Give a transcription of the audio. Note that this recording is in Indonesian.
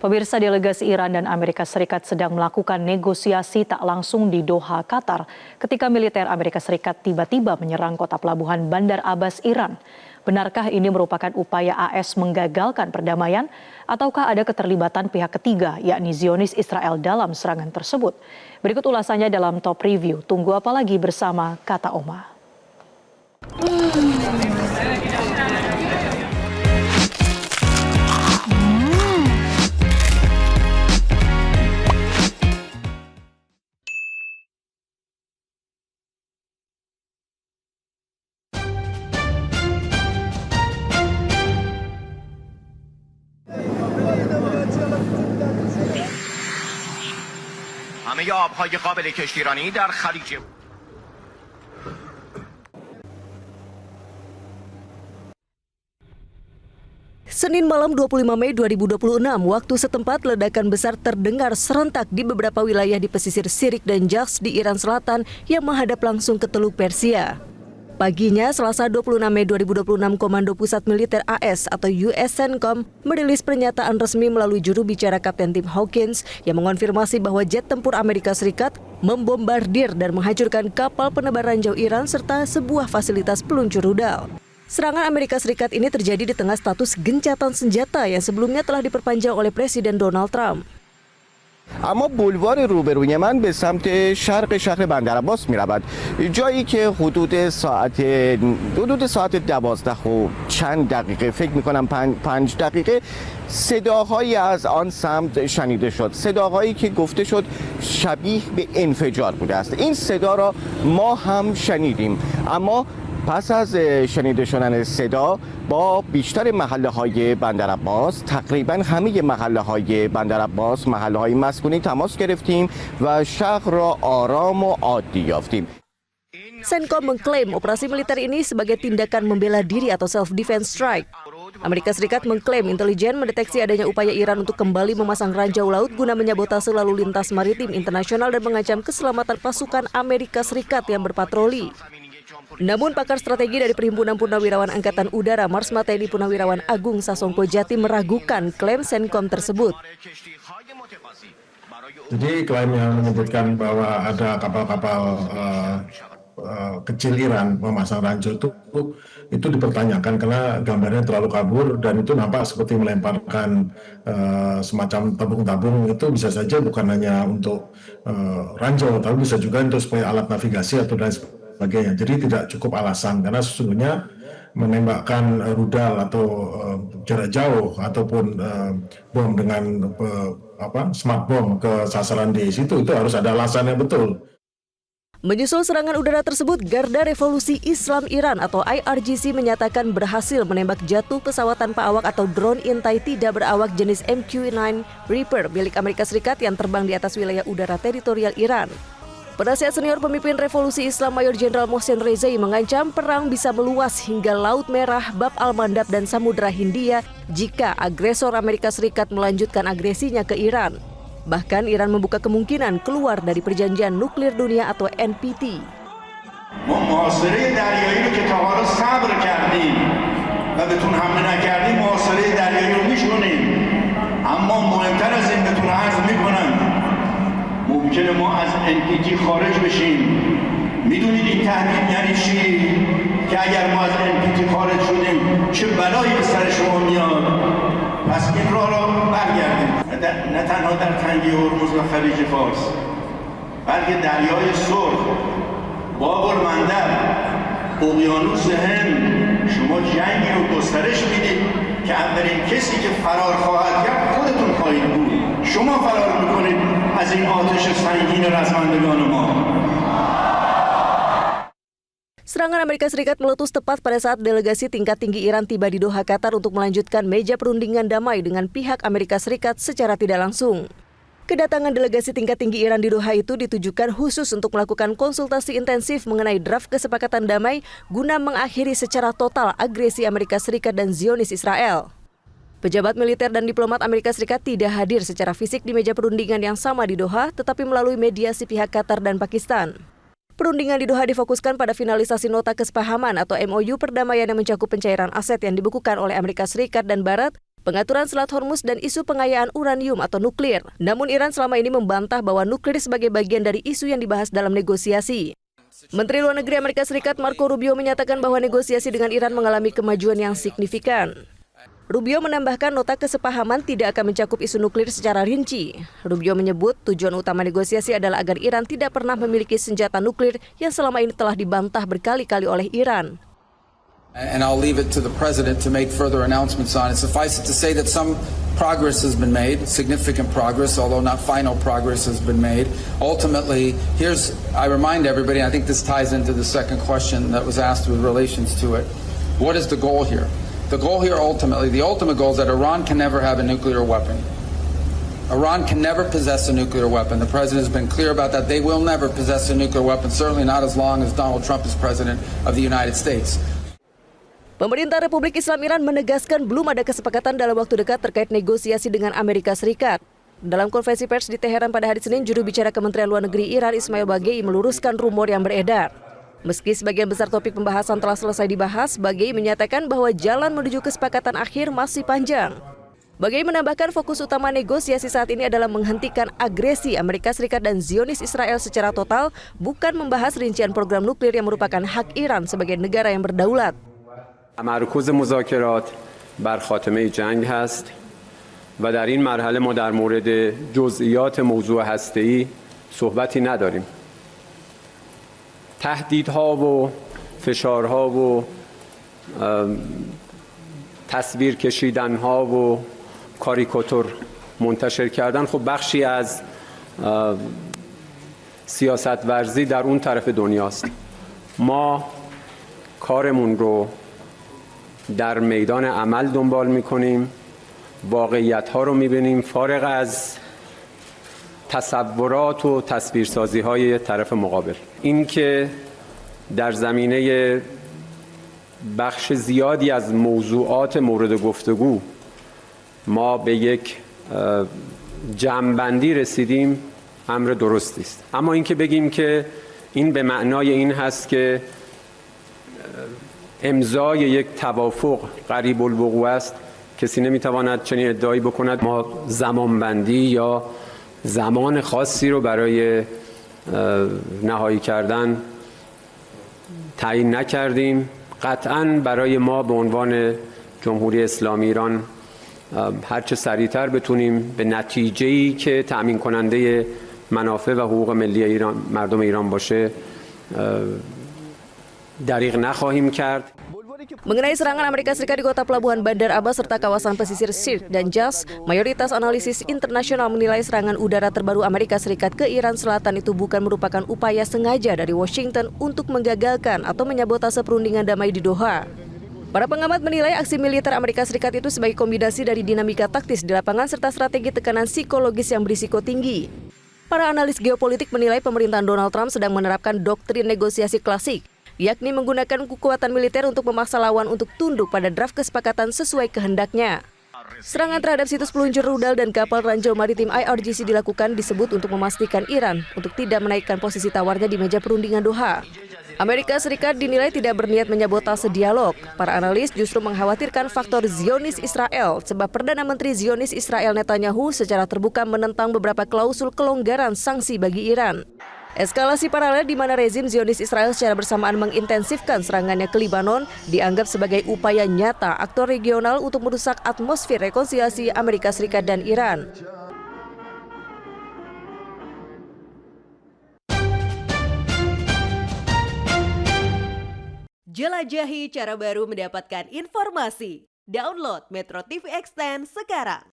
Pemirsa, delegasi Iran dan Amerika Serikat sedang melakukan negosiasi tak langsung di Doha, Qatar, ketika militer Amerika Serikat tiba-tiba menyerang kota pelabuhan Bandar Abbas, Iran. Benarkah ini merupakan upaya AS menggagalkan perdamaian, ataukah ada keterlibatan pihak ketiga, yakni Zionis Israel dalam serangan tersebut? Berikut ulasannya dalam Top Review. Tunggu apa lagi bersama Kata Oma. همه آبهای قابل کشتیرانی در خلیج Senin malam 25 Mei 2026, waktu setempat ledakan besar terdengar serentak di beberapa wilayah di pesisir Sirik dan Jars di Iran Selatan yang menghadap langsung ke Teluk Persia. Paginya, Selasa 26 Mei 2026, Komando Pusat Militer AS atau US CENTCOM merilis pernyataan resmi melalui juru bicara Kapten Tim Hawkins yang mengonfirmasi bahwa jet tempur Amerika Serikat membombardir dan menghancurkan kapal penebar ranjau Iran serta sebuah fasilitas peluncur rudal. Serangan Amerika Serikat ini terjadi di tengah status gencatan senjata yang sebelumnya telah diperpanjang oleh Presiden Donald Trump. اما بولوار روبروی من به سمت شرق شهر بندرعباس می رود، جایی که حدود ساعت 12 و چند دقیقه، فکر می کنم 5 دقیقه، صداهایی از آن سمت شنیده شد، صداهایی که گفته شد شبیه به انفجار بوده است. این صدا را ما هم شنیدیم، اما پس از شنیده شدن صدا با بیشتر محله‌های بندرعباس، تقریبا همه محله‌های بندرعباس، محله‌های مسکونی تماس گرفتیم و شهر را آرام و عادی یافتیم. CENTCOM mengklaim operasi militer ini sebagai tindakan membela diri atau self-defense strike. Amerika Serikat mengklaim intelijen mendeteksi adanya upaya Iran untuk kembali memasang ranjau laut guna menyabotase lalu lintas maritim internasional dan mengancam keselamatan pasukan Amerika Serikat yang berpatroli. Namun pakar strategi dari Perhimpunan Purnawirawan Angkatan Udara Marsma TNI Purnawirawan Agung Sasongko Jati meragukan klaim CENTCOM tersebut. Jadi klaim yang menyebutkan bahwa ada kapal-kapal kecil Iran memasang ranjau itu dipertanyakan karena gambarnya terlalu kabur dan itu nampak seperti melemparkan semacam tabung-tabung. Itu bisa saja bukan hanya untuk ranjau, tapi bisa juga untuk supaya alat navigasi atau dan sebagainya. Jadi tidak cukup alasan karena sesungguhnya menembakkan rudal atau jarak jauh ataupun bom dengan smart bom ke sasaran di situ itu harus ada alasan yang betul. Menyusul serangan udara tersebut, Garda Revolusi Islam Iran atau IRGC menyatakan berhasil menembak jatuh pesawat tanpa awak atau drone intai tidak berawak jenis MQ-9 Reaper milik Amerika Serikat yang terbang di atas wilayah udara teritorial Iran. Penasihat senior pemimpin Revolusi Islam Mayor Jenderal Mohsen Rezai mengancam perang bisa meluas hingga Laut Merah, Bab al-Mandab dan Samudra Hindia jika agresor Amerika Serikat melanjutkan agresinya ke Iran. Bahkan Iran membuka kemungkinan keluar dari perjanjian nuklir dunia atau NPT. ممکنه ما از NPT خارج بشیم. میدونید این تهدید یعنی چی؟ که اگر ما از NPT خارج شدیم چه بلایی به سر شما میاد. پس این راه را برگردیم. نه تنها در تنگه هرمز و خلیج فارس، بلکه دریای سرخ، باب المندب، اقیانوس هند. شما جنگی رو گسترش میدید که اولین کسی که فرار خواهد کرد خودتون خواهید بود. شما فرار میکنید از این آتش سنگین رزمندگان ما. Serangan Amerika Serikat meletus tepat pada saat delegasi tingkat tinggi Iran tiba di Doha, Qatar untuk melanjutkan meja perundingan damai dengan pihak Amerika Serikat secara tidak langsung. Kedatangan delegasi tingkat tinggi Iran di Doha itu ditujukan khusus untuk melakukan konsultasi intensif mengenai draft kesepakatan damai guna mengakhiri secara total agresi Amerika Serikat dan Zionis Israel. Pejabat militer dan diplomat Amerika Serikat tidak hadir secara fisik di meja perundingan yang sama di Doha, tetapi melalui mediasi pihak Qatar dan Pakistan. Perundingan di Doha difokuskan pada finalisasi nota kesepahaman atau MOU perdamaian yang mencakup pencairan aset yang dibekukan oleh Amerika Serikat dan Barat, pengaturan Selat Hormuz dan isu pengayaan uranium atau nuklir. Namun Iran selama ini membantah bahwa nuklir sebagai bagian dari isu yang dibahas dalam negosiasi. Menteri Luar Negeri Amerika Serikat Marco Rubio menyatakan bahwa negosiasi dengan Iran mengalami kemajuan yang signifikan. Rubio menambahkan nota kesepahaman tidak akan mencakup isu nuklir secara rinci. Rubio menyebut tujuan utama negosiasi adalah agar Iran tidak pernah memiliki senjata nuklir yang selama ini telah dibantah berkali-kali oleh Iran. And I'll leave it to the president to make further announcements on it. Suffice it to say that some progress has been made, significant progress, although not final progress has been made. Ultimately, I remind everybody, I think this ties into the second question that was asked with relations to it. What is the goal here? The goal here ultimately, the ultimate goal is that Iran can never have a nuclear weapon. Iran can never possess a nuclear weapon. The president has been clear about that. They will never possess a nuclear weapon, certainly not as long as Donald Trump is president of the United States. Pemerintah Republik Islam Iran menegaskan belum ada kesepakatan dalam waktu dekat terkait negosiasi dengan Amerika Serikat. Dalam konferensi pers di Teheran pada hari Senin, juru bicara Kementerian Luar Negeri Iran Ismail Baghei meluruskan rumor yang beredar. Meski sebagian besar topik pembahasan telah selesai dibahas, Baghei menyatakan bahwa jalan menuju kesepakatan akhir masih panjang. Baghei menambahkan fokus utama negosiasi saat ini adalah menghentikan agresi Amerika Serikat dan Zionis Israel secara total, bukan membahas rincian program nuklir yang merupakan hak Iran sebagai negara yang berdaulat. تمرکز مذاکرات بر خاتمه جنگ هست و در این مرحله ما در مورد جزئیات موضوع هسته‌ای صحبتی نداریم. تهدیدها و فشارها و تصویر کشیدنها و کاریکاتور منتشر کردن خب بخشی از سیاست ورزی در اون طرف دنیاست. ما کارمون رو در میدان عمل دنبال میکنیم، واقعیت‌ها رو میبینیم فارغ از تصورات و تصویرسازی‌های طرف مقابل. این که در زمینه بخش زیادی از موضوعات مورد گفتگو ما به یک جمع‌بندی رسیدیم امر درستی است. اما اینکه بگیم که این به معنای این هست که امضای یک توافق قریب الوقوع است، کسی نمیتواند چنین ادعایی بکند. ما زمانبندی یا زمان خاصی رو برای نهایی کردن تعیین نکردیم. قطعاً برای ما به عنوان جمهوری اسلامی ایران هرچه سریعتر بتونیم به نتیجه‌ای که تأمین کننده منافع و حقوق ملی ایران، مردم ایران باشه دریغ نخواهیم کرد. Mengenai serangan Amerika Serikat di kota pelabuhan Bandar Abbas serta kawasan pesisir Sirte dan Jas, mayoritas analisis internasional menilai serangan udara terbaru Amerika Serikat ke Iran Selatan itu bukan merupakan upaya sengaja dari Washington untuk menggagalkan atau menyabotase perundingan damai di Doha. Para pengamat menilai aksi militer Amerika Serikat itu sebagai kombinasi dari dinamika taktis di lapangan serta strategi tekanan psikologis yang berisiko tinggi. Para analis geopolitik menilai pemerintahan Donald Trump sedang menerapkan doktrin negosiasi klasik, yakni menggunakan kekuatan militer untuk memaksa lawan untuk tunduk pada draft kesepakatan sesuai kehendaknya. Serangan terhadap situs peluncur rudal dan kapal ranjau maritim IRGC dilakukan disebut untuk memastikan Iran untuk tidak menaikkan posisi tawarnya di meja perundingan Doha. Amerika Serikat dinilai tidak berniat menyabotase dialog. Para analis justru mengkhawatirkan faktor Zionis Israel sebab Perdana Menteri Zionis Israel Netanyahu secara terbuka menentang beberapa klausul kelonggaran sanksi bagi Iran. Eskalasi paralel di mana rezim Zionis Israel secara bersamaan mengintensifkan serangannya ke Lebanon dianggap sebagai upaya nyata aktor regional untuk merusak atmosfer rekonsiliasi Amerika Serikat dan Iran. Jelajahi cara baru mendapatkan informasi. Download Metro TV Extend sekarang.